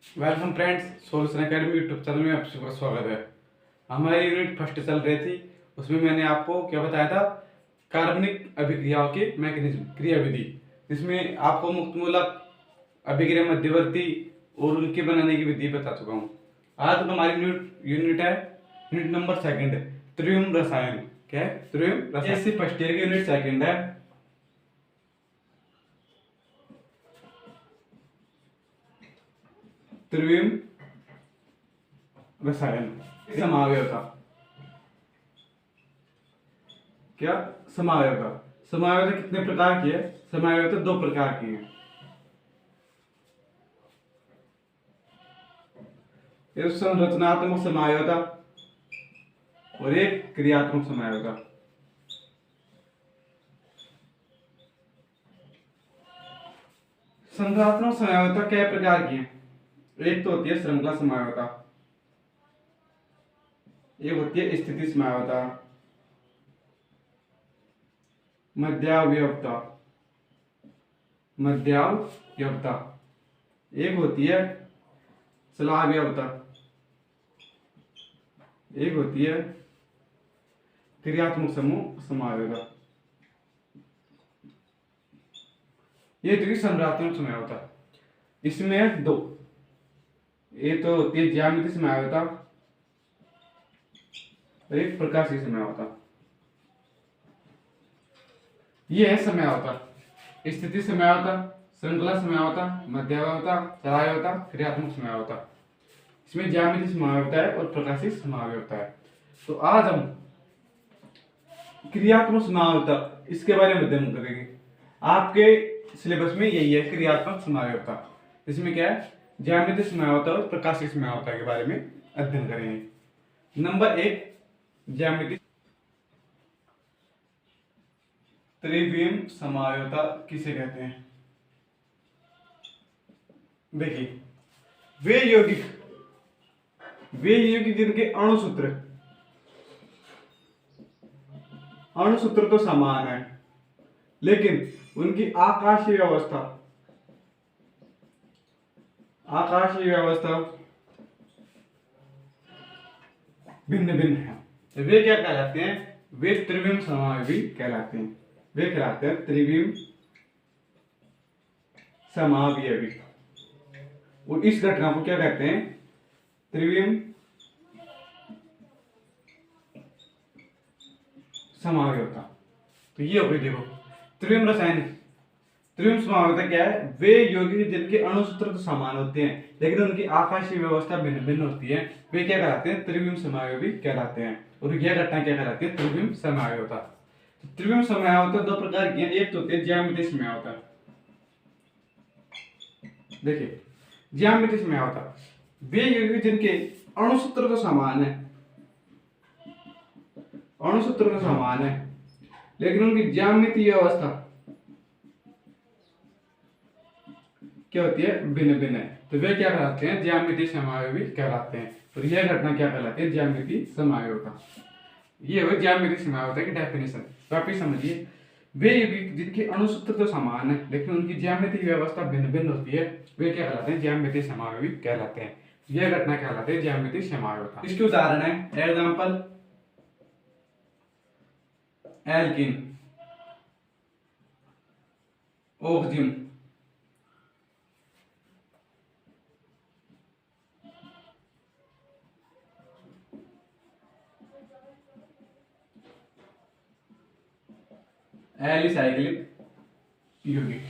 Welcome friends, solution academy YouTube channel में आपका स्वागत है। हमारी यूनिट फर्स्ट चल रही थी, उसमें मैंने आपको क्या बताया था, कार्बनिक अभिक्रियाओं के मैकेनिज्म, क्रिया विधि, जिसमें आपको मुक्त मूलक, अभिक्रिया मध्यवर्ती और उनके बनाने की विधि बता चुका हूँ। आज हमारी यूनिट है यूनिट नंबर सेकंड, त्रिविम रसायन। क्या है? त्रिविम रसायन। फर्स्ट ईयर की यूनिट सेकंड है। त्रिविम रसायन समावयवता। क्या समावयवता? समावयवता कितने प्रकार की है? समावयवता दो प्रकार की है। एक संरचनात्मक समावयवता और एक क्रियात्मक समावयवता। संरचनात्मक समावयवता क्या प्रकार की है? एक तो होती है श्रृंखला समावयवता, एक होती है स्थिति समावयवता, मध्यावयवता, मध्यावयवता, एक होती है सलावयवता, एक होती है क्रियात्मक समूह समावयवता। ये थी संरचनात्मक समावयवता। इसमें दो, एक तो होती है ज्यामितीय समावयवता और एक प्रकाशीय समावयवता। ये है समावयवता: स्थिति समावयवता, श्रृंखला समावयवता, मध्यावयवता, चलावयवता, क्रियात्मक समावयवता। इसमें ज्यामितीय समावयवता है और प्रकाशीय समावयवता है। तो आज हम क्रियात्मक समावयवता, इसके बारे में अध्ययन करेंगे। आपके सिलेबस में यही है, क्रियात्मक समावयवता। इसमें क्या है? ज्यामितीय समावयवता और प्रकाशीय समावयवता के बारे में अध्ययन करेंगे। नंबर एक, ज्यामितीय। त्रिविम समावयवता किसे कहते हैं? देखिए, वे यौगिक जिनके अणुसूत्र तो समान है, लेकिन उनकी आकाशीय व्यवस्था भिन्न भिन्न है। तो वे क्या कहलाते हैं? वे त्रिविम समावयवी कहलाते हैं। वे कहलाते हैं त्रिविम समावयवी। और इस घटना को क्या कहते हैं? त्रिविम समावयवता। तो ये हो गई, देखो, त्रिविम रसायन। त्रिविम समावयवता क्या है? वे यौगिक जिनके अणुसूत्र तो समान होते हैं, लेकिन उनकी आकाशीय व्यवस्था भिन्न भिन्न होती है, वे क्या कहलाते हैं? त्रिविम समावयवी कहलाते हैं। और यह घटना क्या कहलाती है? त्रिविम समावयवता। तो त्रिविम समावयवता दो प्रकार की है। एक तो होती है ज्यामितीय समावयवता। देखिए, ज्यामितीय समावयवता, वे यौगिक जिनके अणुसूत्र तो समान है, लेकिन उनकी ज्यामितीय अवस्था क्या होती है? भिन्न भिन्न है। तो वे क्या कहलाते हैं? ज्यामितीय समावयवी कहलाते हैं। और यह घटना क्या कहलाती है? ज्यामितीय समावयवता। ये हो ज्यामितीय समावयवता की डेफिनेशन। वापिस समझिए, वे यौगिक जिनके अणुसूत्र तो समान है, लेकिन उनकी ज्यामितीय व्यवस्था भिन्न भिन्न होती है, वे क्या कहलाते हैं? ज्यामितीय समावयवी कहलाते हैं। यह घटना कहलाती है ज्यामितीय समावयवता। इसके उदाहरण है, एग्जाम्पल, एल्किन, ऑक्सिजन, एलिसाइक्लिक यौगिक।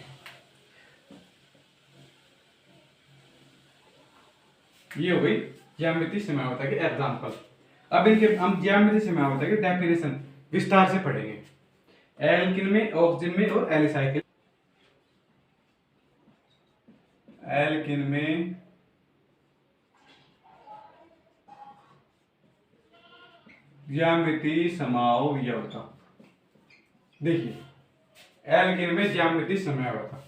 ये हो गई ज्यामितीय समावयवता के एग्जाम्पल। अब इनके हम ज्यामितीय समावयवता के डेफिनेशन विस्तार से पढ़ेंगे। एल्किन में, ऑक्सिजन में और एलिसाइक्लिक। एल्किन में ज्यामितीय समावयवता। देखिए, एल्किन में ज्यामितीय समावयवता।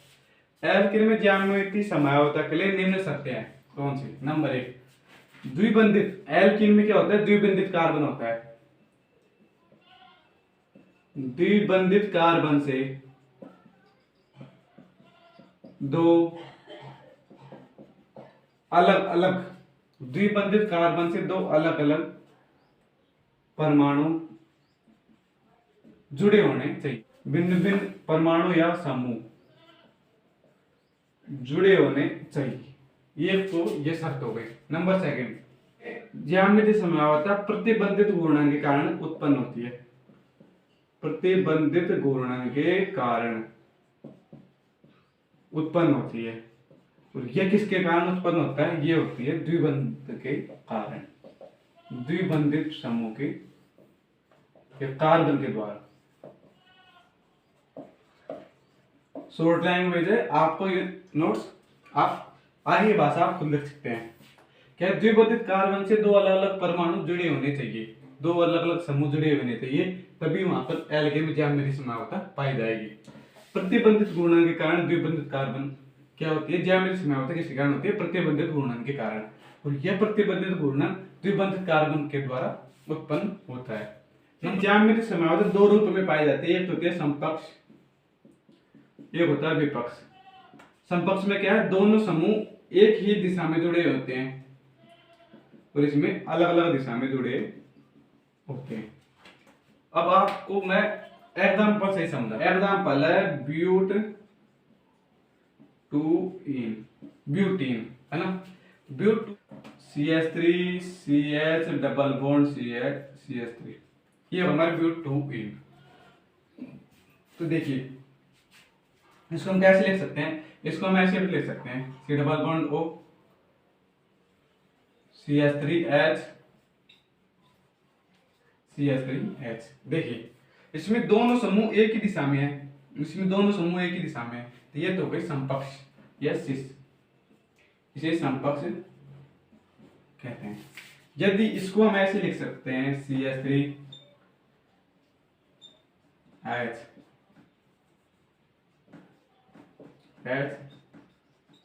एल्किन में ज्यामितीय समावयवता के लिए निम्न शर्तें हैं। कौन सी? नंबर एक, द्विबंधित। एल्किन में क्या होता है? द्विबंधित कार्बन होता है। द्विबंधित कार्बन से दो अलग अलग द्विबंधित कार्बन से दो अलग अलग परमाणु जुड़े होने चाहिए। भिन्न भिन्न परमाणु या समूह जुड़े होने चाहिए। ये शर्त हो गई। नंबर सेकंड, ज्यामितीय समयावता प्रतिबंधित घूर्णन के कारण उत्पन्न होती है। प्रतिबंधित घूर्णन के कारण उत्पन्न होती है। और यह किसके कारण उत्पन्न होता है? ये होती है द्विबंध के कारण, द्विबंधित समूह के कार्बन के द्वारा। शॉर्ट लैंग्वेज है, आपको ये नोट्स आप आगे भाषा आप खुद लिख सकते हैं। क्या द्विबंधित कार्बन से दो अलग अलग परमाणु जुड़े होने चाहिए, दो अलग अलग समूह जुड़े होने चाहिए, तभी वहां पर एल्केन ज्यामितीय समयावता पाई जाएगी। प्रतिबंधित घूर्णन के कारण द्विबंधित कार्बन क्या होती है? ज्यामितीय समयावता किसके कारण होती है? प्रतिबंधित घूर्णन के कारण। और यह प्रतिबंधित घूर्णन द्विबंधित कार्बन के द्वारा उत्पन्न होता है। ज्यामितीय समयावता दो रूप में पाई जाती है, एक होती है समपक्ष, एक होता है विपक्ष। समपक्ष में क्या है? दोनों समूह एक ही दिशा में जुड़े होते हैं और इसमें अलग अलग दिशा में जुड़े होते हैं। अब आपको मैं एग्जाम्पल से समझा। एग्जाम्पल है ब्यूटीन, है ना? CH3 CH double bond CH3, ये हमारे ब्यूटीन। तो देखिए इसको हम कैसे लिख सकते हैं? इसको हम ऐसे भी लिख सकते हैं, C double bond O CH3H CH3H। देखिए इसमें दोनों समूह एक ही दिशा में है, इसमें दोनों समूह एक ही दिशा में है, तो ये तो हो गई समपक्ष या सिस, इसे समपक्ष कहते हैं। यदि इसको हम ऐसे लिख सकते हैं CH3H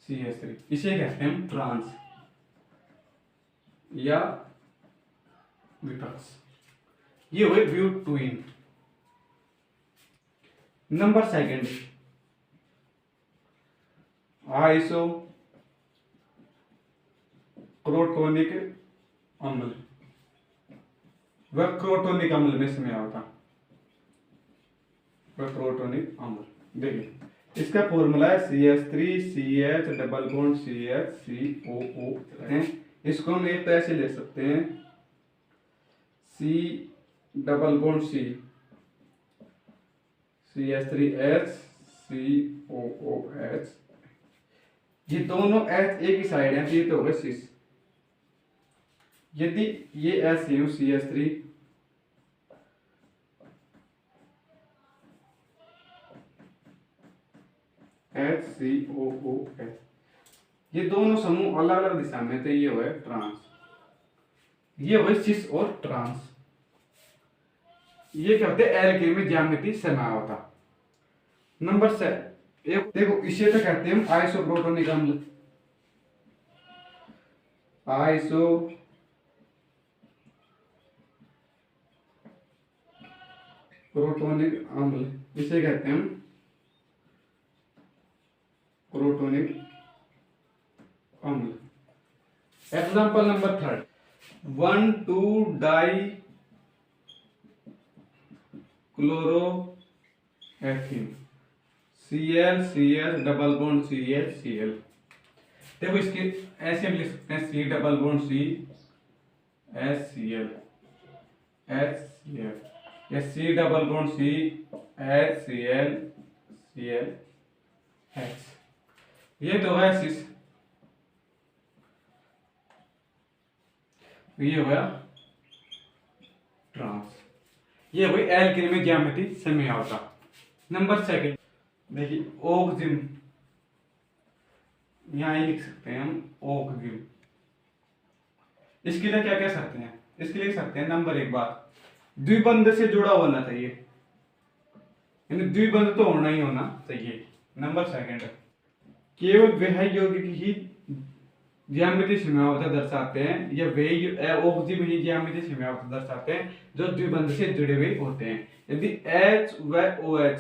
CH3, इसे कहते हैं ट्रांस या विपक्ष। ये हुए butene. Number second, iso crotonic अम्ल व क्रोटोनिक अम्ल में इसमें आता व क्रोटोनिक अम्ल। देखिए इसका फॉर्मूला है CH3 CH double bond CH COO। इसको हम एक तरह से ले सकते हैं C double bond C CH3H COOH। ये दोनों H एक ही साइड है, तो ये तो होगा सिस। यदि ये ऐसे हो CH3 HCOOH, ये दोनों समूह अलग अलग दिशा में, तो ये हुआ ट्रांस, ये हुआ सिस और ट्रांस। ये क्या होते हैं? एल्केन में ज्यामितीय समयावता। नंबर 7, देखो इसे तो कहते हैं हम आइसोप्रोटोनिक अम्ल। प्रोटोनिक अम्ल, इसे कहते हैं हम प्रोटोनिक अम्ल। Example number 3, 1,2-डाई क्लोरोएथीन ClCl double bond ClCl। देखो इसके ऐसे हम लिख सकते हैं C double bond C HCl HCl, या C double bond C HCl ClH। ये तो है सिस, ये हो गया ट्रांस। ये हुई एल्केन में ज्यामितीय समयावता। नंबर 2, देखिए ओक्जिम, यहां लिख सकते हैं हम ओक्जिम। इसके लिए क्या कह सकते हैं? इसके लिए लिख सकते हैं नंबर 1 बात, द्विबंध से जुड़ा होना चाहिए, यानी द्विबंध तो होना ही होना चाहिए। नंबर 2, केवल वह यौगिक ही ज्यामितीय समयावता दर्शाते हैं, या वे ओक्जिम ही ज्यामितीय समयावता दर्शाते हैं जो द्विबंध से जुड़े हुए होते हैं। यदि H व OH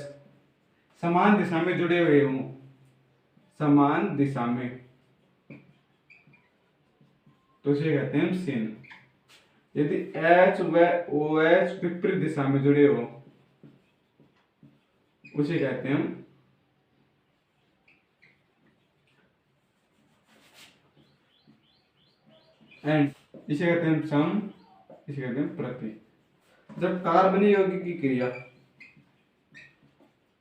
समान दिशा में जुड़े हुए हों, समान दिशा में, तो इसे कहते हैं सिन। यदि H व OH विपरीत दिशा में जुड़े हो उसे कहते हैं एंड। इसे कहते हैं सम, इसे कहते हैं प्रति। जब कार्बनिक यौगिक की क्रिया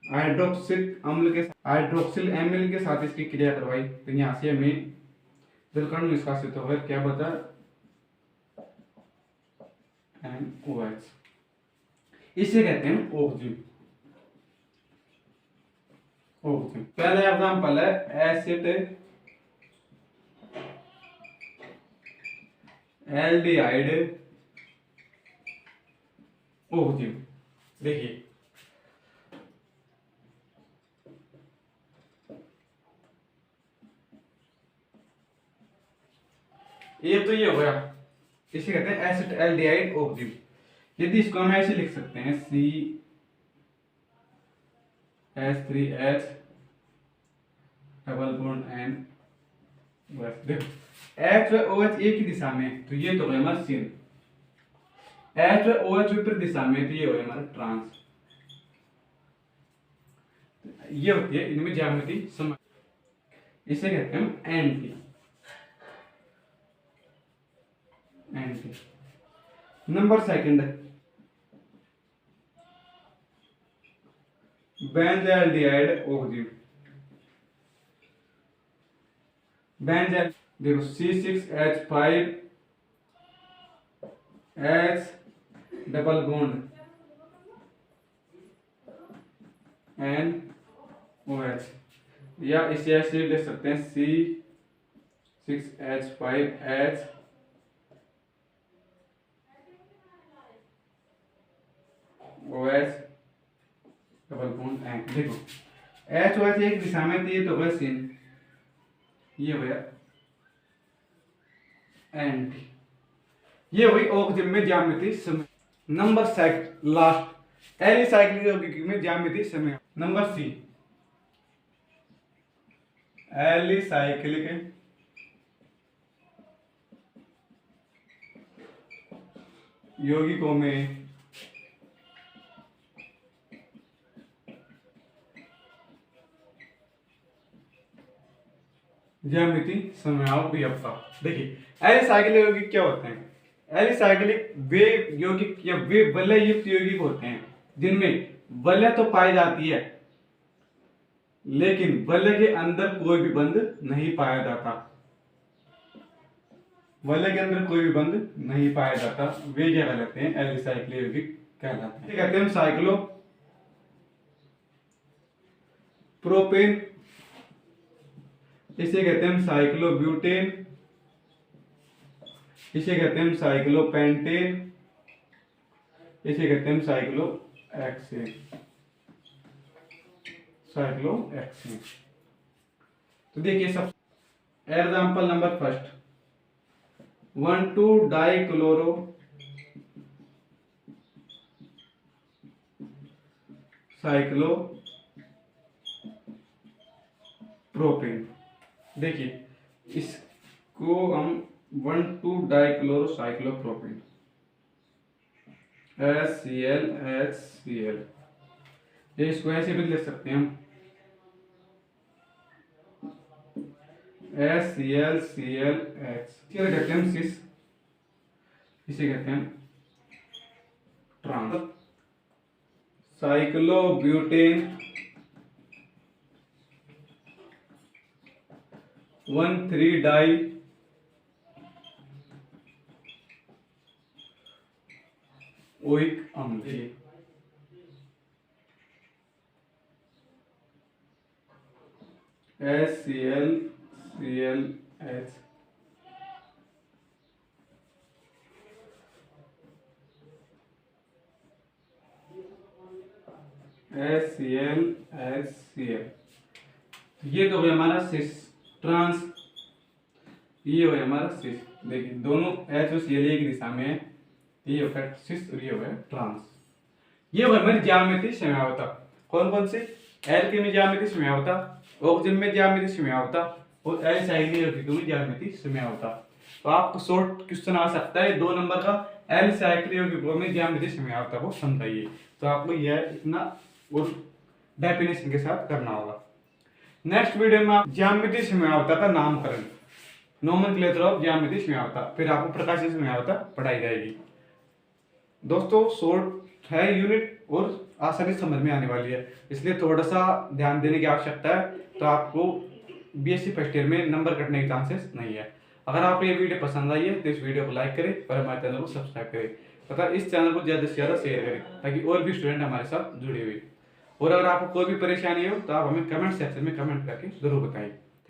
हाइड्रोक्सिल एमिल के साथ इसकी क्रिया करवाई तो यहाँ से हमें जलकण निष्कासित होगा, क्या बता, NOH। इसे कहते हैं ऑक्सीजन। पहला एग्जांपल है एसिड एल्डिहाइड ऑक्सीजन। देखिए ये तो ये हो गया, इसे कहते हैं एसिड एल्डिहाइड ऑक्सीजन। यदि इसको हम ऐसे लिख सकते हैं CH3H डबल बॉन्ड N। बस देखो H व OH एक ही दिशा में तो ये तो है हमारा सिन, H व OH विपरीत दिशा में तो ये हो हमारा ट्रांस। ये होती है इनमें ज्यामिति समान, इसे कहते हैं anti. Number second benzaldehyde oxygen. Benzyl देखो C6H5H डबल बॉन्ड NOH, या इसे ऐसे लिख सकते हैं C6H5H OH double bond N। देखो H OH एक दिशा में तो ये तो बस सिन, ये हो गया एंटी। ये हुई ऑक्सीजन में ज्यामिति समय। नंबर लास्ट एलिसाइक्लिक यौगिक में ज्यामिति समय। नंबर सी एलिसाइक्लिक यौगिकों में ज्यामिति समयावता। देखिए एलिसाइक्लिक यौगिक क्या होते हैं? एलिसाइक्लिक वे यौगिक या वे वलय युक्त यौगिक होते हैं जिनमें वलय तो पाई जाती है लेकिन वलय के अंदर कोई भी बंध नहीं पाया जाता। वलय के अंदर कोई भी बंध नहीं पाया जाता, वे क्या कहलाते हैं? एलिसाइक्लिक यौगिक कहलाते हैं। कहते हैं साइक्लो प्रोपेन, इसे कहते हैं साइक्लोब्यूटेन, इसे कहते हैं साइक्लोपेंटेन, इसे कहते हैं साइक्लोहेक्सेन। तो देखिए सब example number first 1,2 dichloro cyclo propane. देखिए इसको हम 1,2 डाइक्लोरो साइक्लोप्रोपेन HCl, इसको ऐसे भी लिख सकते हैं हम HCl, इसे कहते हैं सिस, इसे कहते हैं ट्रांस। साइक्लोब्यूटेन 1,3 डाई ओइक अम्ल, HCl, ClH, HCl, HCl। ये तो है हमारा सिस ट्रांस, ये हो हमारा सिस। देखिए दोनों H और Cl एक दिशा में है, ये होगा सिस और ये होगा ट्रांस। ये होगा हमारी ज्यामिति समयावता। कौन कौन से? एल्केन में ज्यामिति समयावता, ऑक्सीजन में ज्यामिति समयावता और एलिसाइक्लिक यौगिकों में ज्यामिति समयावता। तो आपको शॉर्ट क्वेश्चन आ सकता है 2 नंबर का, एल साइक्लियों की में ज्यामिति समय आता को समझाइए। तो आपको यह इतना और डेफिनेशन के साथ करना होगा। नेक्स्ट वीडियो में आप ज्यामिति समयावता का नामकरण, नोमेनक्लेचर ऑफ ज्यामिति समयावता, फिर आपको प्रकाशीय समयावता पढ़ाई जाएगी। दोस्तों शॉर्ट है यूनिट और आसानी समझ में आने वाली है, इसलिए थोड़ा सा ध्यान देने की आवश्यकता है। तो आपको बीएससी फर्स्ट ईयर में नंबर कटने के चांसेस नहीं है। अगर आपको ये वीडियो पसंद आई है तो इस वीडियो को लाइक करें और हमारे चैनल को सब्सक्राइब करें तथा इस चैनल को ज़्यादा से ज़्यादा शेयर करें ताकि और भी स्टूडेंट हमारे साथ जुड़े हुए। और अगर आपको कोई भी परेशानी हो तो आप हमें कमेंट सेक्शन में कमेंट करके जरूर बताएं।